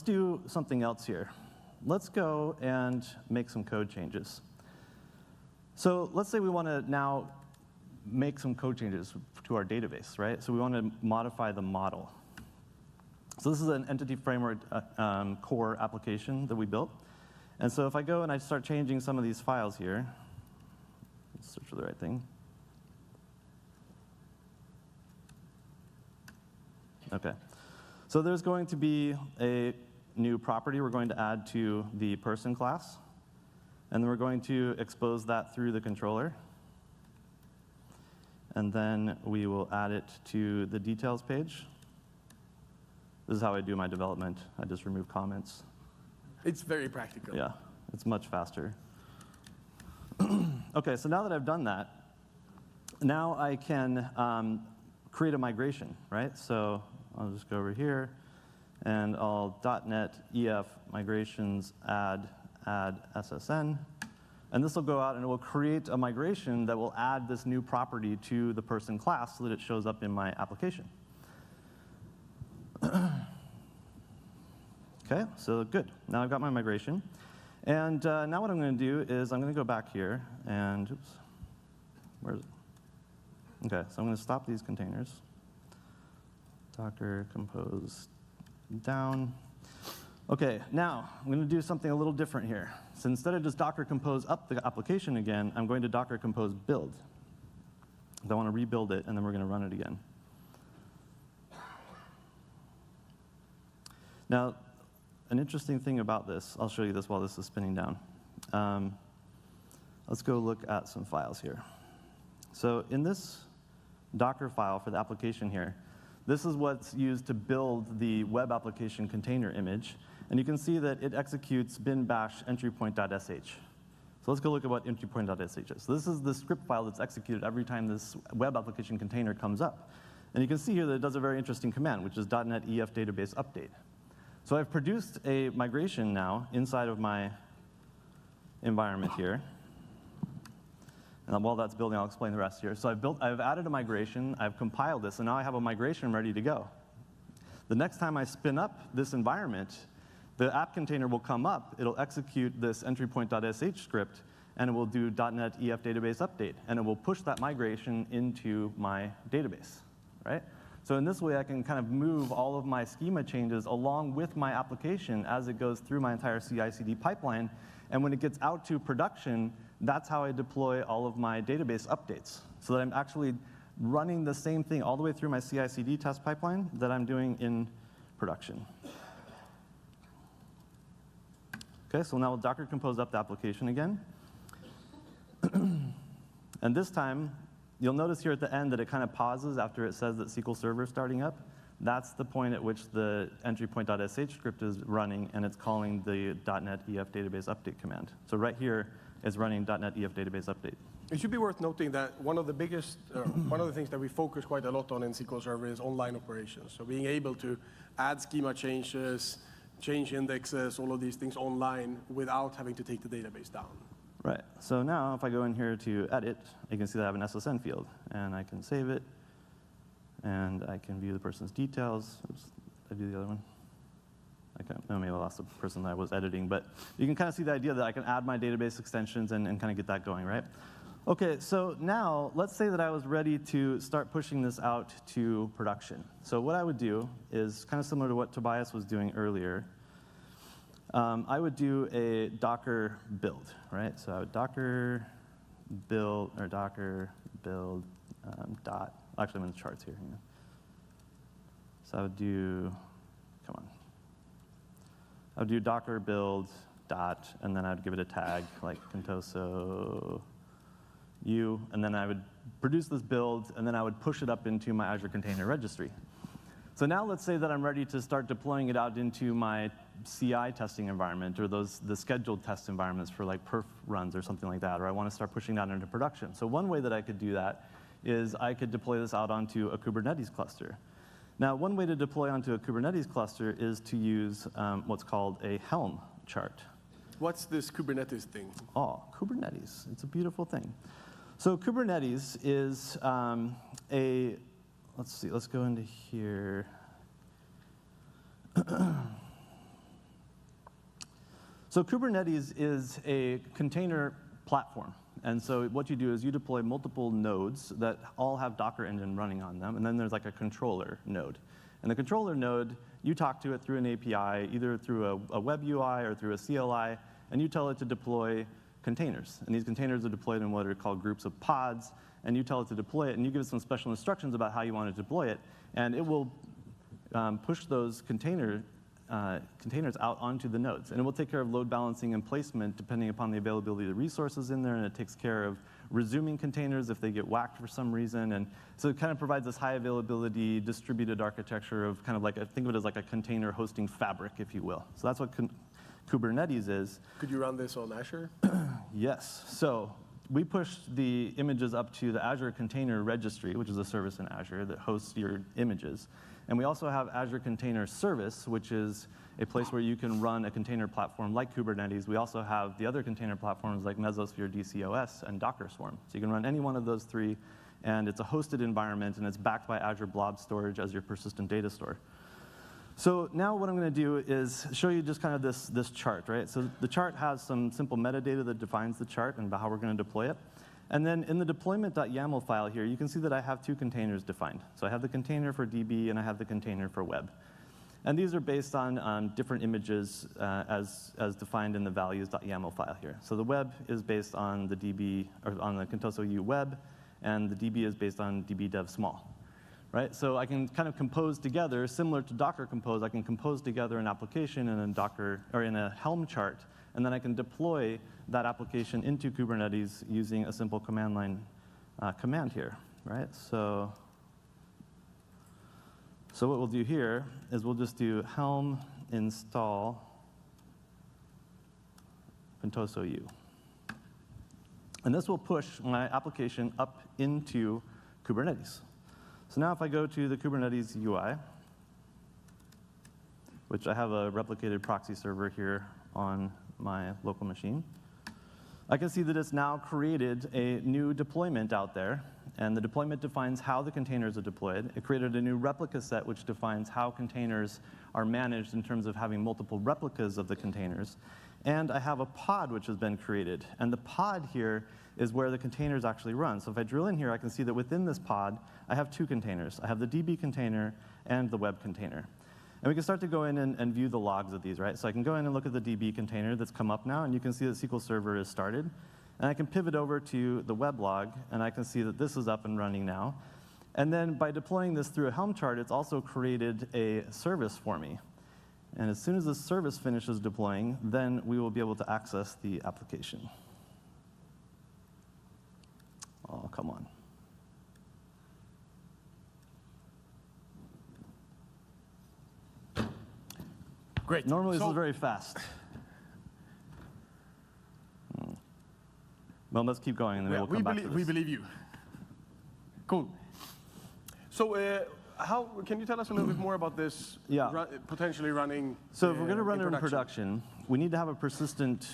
do something else here. Let's go and make some code changes. So let's say we want to now make some code changes to our database, right? So we want to modify the model. So this is an entity framework core application that we built. And so if I go and I start changing some of these files here, let's search for the right thing. Okay. So there's going to be a new property we're going to add to the person class. And then we're going to expose that through the controller. And then we will add it to the details page. This is how I do my development. I just remove comments. It's very practical. Yeah, it's much faster. Okay, so now that I've done that, now I can create a migration, right? So I'll just go over here, and I'll .NET EF migrations add SSN. And this will go out and it will create a migration that will add this new property to the person class so that it shows up in my application. Okay, so good. Now I've got my migration. And now what I'm going to do is I'm going to go back here and, oops, where is it? Okay, so I'm going to stop these containers. Docker compose down. Okay, now I'm going to do something a little different here. So instead of just Docker compose up the application again, I'm going to Docker compose build. I want to rebuild it, and then we're going to run it again. Now, an interesting thing about this, I'll show you this while this is spinning down. Let's go look at some files here. So in this Docker file for the application here, this is what's used to build the web application container image. And you can see that it executes bin bash entrypoint.sh. So let's go look at what entrypoint.sh is. So this is the script file that's executed every time this web application container comes up. And you can see here that it does a very interesting command, which is .NET EF database update. So I've produced a migration now inside of my environment here. And while that's building, I'll explain the rest here. So I've added a migration, I've compiled this, and now I have a migration ready to go. The next time I spin up this environment, the app container will come up, it'll execute this entrypoint.sh script, and it will do .NET EF database update, and it will push that migration into my database, right? So in this way, I can kind of move all of my schema changes along with my application as it goes through my entire CI/CD pipeline, and when it gets out to production, that's how I deploy all of my database updates, so that I'm actually running the same thing all the way through my CI/CD test pipeline that I'm doing in production. Okay, so now we'll Docker compose up the application again. And this time, you'll notice here at the end that it kind of pauses after it says that SQL Server is starting up. that's the point at which the entry-point.sh script is running, and it's calling the .NET EF database update command. So right here is running .NET EF database update. It should be worth noting that one of the biggest, one of the things that we focus quite a lot on in SQL Server is online operations. So being able to add schema changes, change indexes, all of these things online without having to take the database down. Right. So now if I go in here to edit, you can see that I have an SSN field, and I can save it, and I can view the person's details. Oops, did I do the other one? No, maybe I lost the person that I was editing, but you can kind of see the idea that I can add my database extensions and kind of get that going, right? Okay, so now let's say that I was ready to start pushing this out to production. So what I would do is kind of similar to what Tobias was doing earlier. I would do a Docker build, right? So I would Docker build, or Docker build dot, actually I'm in the charts here. Hang on. So I would do, come on. I would do Docker build dot, and then I'd give it a tag like Contoso U, and then I would produce this build, and then I would push it up into my Azure Container Registry. So now let's say that I'm ready to start deploying it out into my CI testing environment, or the scheduled test environments for like perf runs or something like that, or I want to start pushing that into production. So one way that I could do that is I could deploy this out onto a Kubernetes cluster. Now, one way to deploy onto a Kubernetes cluster is to use what's called a Helm chart. What's this Kubernetes thing? Oh, Kubernetes. It's a beautiful thing. So Kubernetes is let's see, let's go into here. So Kubernetes is a container platform. And so what you do is you deploy multiple nodes that all have Docker engine running on them, and then there's like a controller node. And the controller node, you talk to it through an API, either through a web UI or through a CLI, and you tell it to deploy containers. And these containers are deployed in what are called groups of pods, and you tell it to deploy it, and you give it some special instructions about how you want to deploy it, and it will push those containers out onto the nodes. And it will take care of load balancing and placement depending upon the availability of the resources in there, and it takes care of resuming containers if they get whacked for some reason. And so it kind of provides this high availability distributed architecture of kind of like, think of it as like a container hosting fabric, if you will. So that's what Kubernetes is. Could you run this on Azure? Yes. So we push the images up to the Azure Container Registry, which is a service in Azure that hosts your images. And we also have Azure Container Service, which is a place where you can run a container platform like Kubernetes. We also have the other container platforms like Mesosphere, DCOS, and Docker Swarm. So you can run any one of those three, and it's a hosted environment, and it's backed by Azure Blob Storage as your persistent data store. So now what I'm going to do is show you just kind of this chart, right? So the chart has some simple metadata that defines the chart and about how we're going to deploy it. And then in the deployment.yaml file here, you can see that I have two containers defined. So I have the container for DB, and I have the container for web. And these are based on different images as defined in the values.yaml file here. So the web is based on the DB, or on the Contoso U web, and the DB is based on DB dev small. Right? So I can kind of compose together, similar to Docker Compose, I can compose together an application in a Docker, or in a Helm chart, and then I can deploy that application into Kubernetes using a simple command line command here, right? So what we'll do here is we'll just do Helm install Contoso U. And this will push my application up into Kubernetes. So now if I go to the Kubernetes UI, which I have a replicated proxy server here on my local machine, I can see that it's now created a new deployment out there, and the deployment defines how the containers are deployed. It created a new replica set which defines how containers are managed in terms of having multiple replicas of the containers. And I have a pod which has been created, and the pod here is where the containers actually run. So if I drill in here, I can see that within this pod, I have two containers. I have the DB container and the web container. And we can start to go in and view the logs of these, right? So I can go in and look at the DB container that's come up now, and you can see that SQL Server is started. And I can pivot over to the web log, and I can see that this is up and running now. And then by deploying this through a Helm chart, it's also created a service for me. And as soon as this service finishes deploying, then we will be able to access the application. Oh, come on. Great. Normally, this So- is very fast. Well, let's keep going, and then we'll come back to this. We believe you. Cool. So, can you tell us a little bit more about this Yeah. potentially running? So if we're going to run it in production? production, we need to have a persistent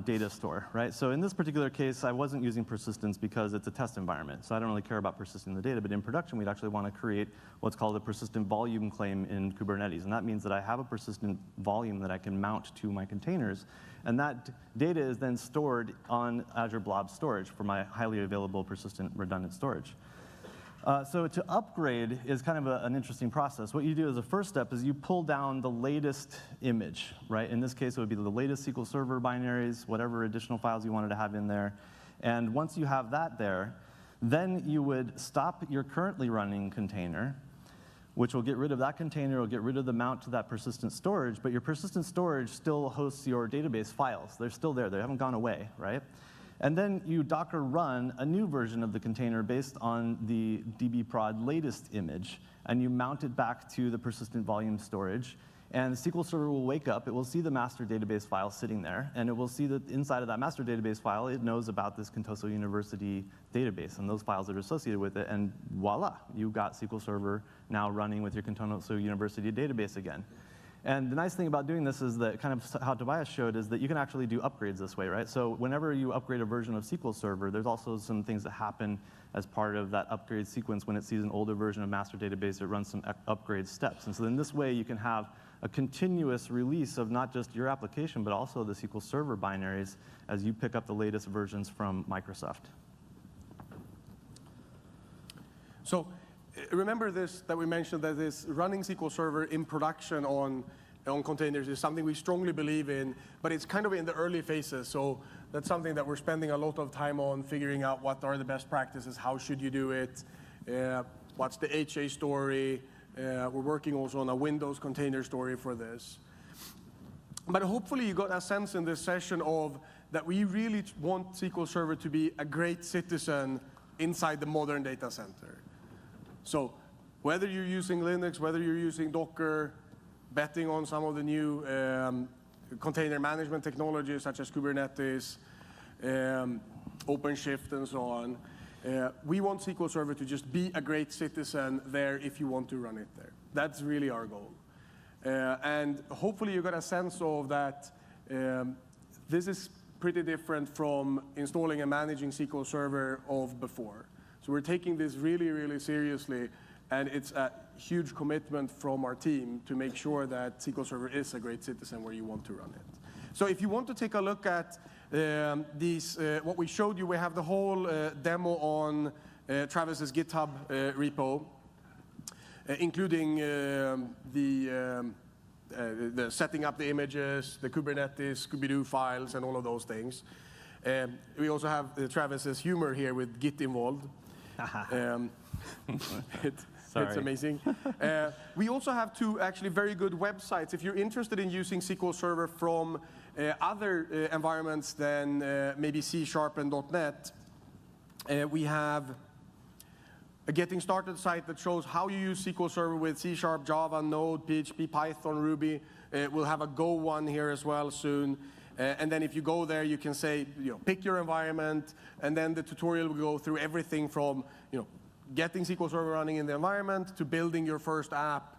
data store, right? So in this particular case, I wasn't using persistence because it's a test environment. So I don't really care about persisting the data. But in production, we'd actually want to create what's called a persistent volume claim in Kubernetes. And that means that I have a persistent volume that I can mount to my containers. And that data is then stored on Azure Blob Storage for my highly available, persistent, redundant storage. So to upgrade is kind of an interesting process. What you do as a first step is you pull down the latest image, right? In this case, it would be the latest SQL Server binaries, whatever additional files you wanted to have in there. And once you have that there, then you would stop your currently running container, which will get rid of that container, will get rid of the mount to that persistent storage, but your persistent storage still hosts your database files. They're still there. They haven't gone away, right? And then you Docker run a new version of the container based on the dbprod latest image, and you mount it back to the persistent volume storage. And the SQL Server will wake up, it will see the master database file sitting there, and it will see that inside of that master database file, it knows about this Contoso University database and those files that are associated with it, and voila, you got SQL Server now running with your Contoso University database again. And the nice thing about doing this is that kind of how Tobias showed is that you can actually do upgrades this way, right? So whenever you upgrade a version of SQL Server, there's also some things that happen as part of that upgrade sequence. When it sees an older version of master database, it runs some upgrade steps. And so in this way, you can have a continuous release of not just your application, but also the SQL Server binaries as you pick up the latest versions from Microsoft. So remember this, that we mentioned that this running SQL Server in production on containers is something we strongly believe in, but it's kind of in the early phases. So that's something that we're spending a lot of time on, figuring out what are the best practices, how should you do it, what's the HA story. We're working also on a Windows container story for this. But hopefully you got a sense in this session of that we really want SQL Server to be a great citizen inside the modern data center. So whether you're using Linux, whether you're using Docker, betting on some of the new container management technologies such as Kubernetes, OpenShift, and so on, we want SQL Server to just be a great citizen there if you want to run it there. That's really our goal. And hopefully you got a sense of that this is pretty different from installing and managing SQL Server of before. So we're taking this really, really seriously, and it's a huge commitment from our team to make sure that SQL Server is a great citizen where you want to run it. So if you want to take a look at what we showed you, we have the whole demo on Travis's GitHub repo, including the setting up the images, the Kubernetes, Scooby-Doo files, and all of those things. We also have Travis's humor here with Git involved. It's amazing. We also have two actually very good websites. If you're interested in using SQL Server from other environments than maybe C# and .NET, we have a Getting Started site that shows how you use SQL Server with C#, Java, Node, PHP, Python, Ruby. We'll have a Go one here as well soon. And then if you go there, you can say, pick your environment, and then the tutorial will go through everything from, getting SQL Server running in the environment to building your first app,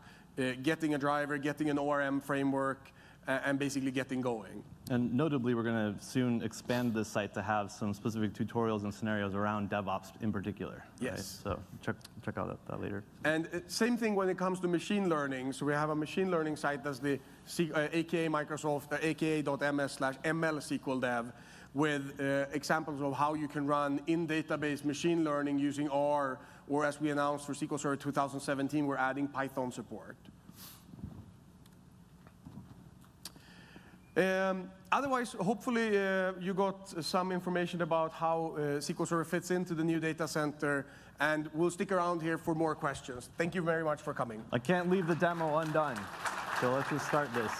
getting a driver, getting an ORM framework, and basically getting going. And notably, we're going to soon expand this site to have some specific tutorials and scenarios around DevOps in particular. Yes. Right? So check out that later. And same thing when it comes to machine learning. So we have a machine learning site that's the aka Microsoft, aka.ms/ML SQL Dev, with examples of how you can run in-database machine learning using R, or as we announced for SQL Server 2017, we're adding Python support. Otherwise, hopefully you got some information about how SQL Server fits into the new data center, and we'll stick around here for more questions. Thank you very much for coming. I can't leave the demo undone, so let's just start this.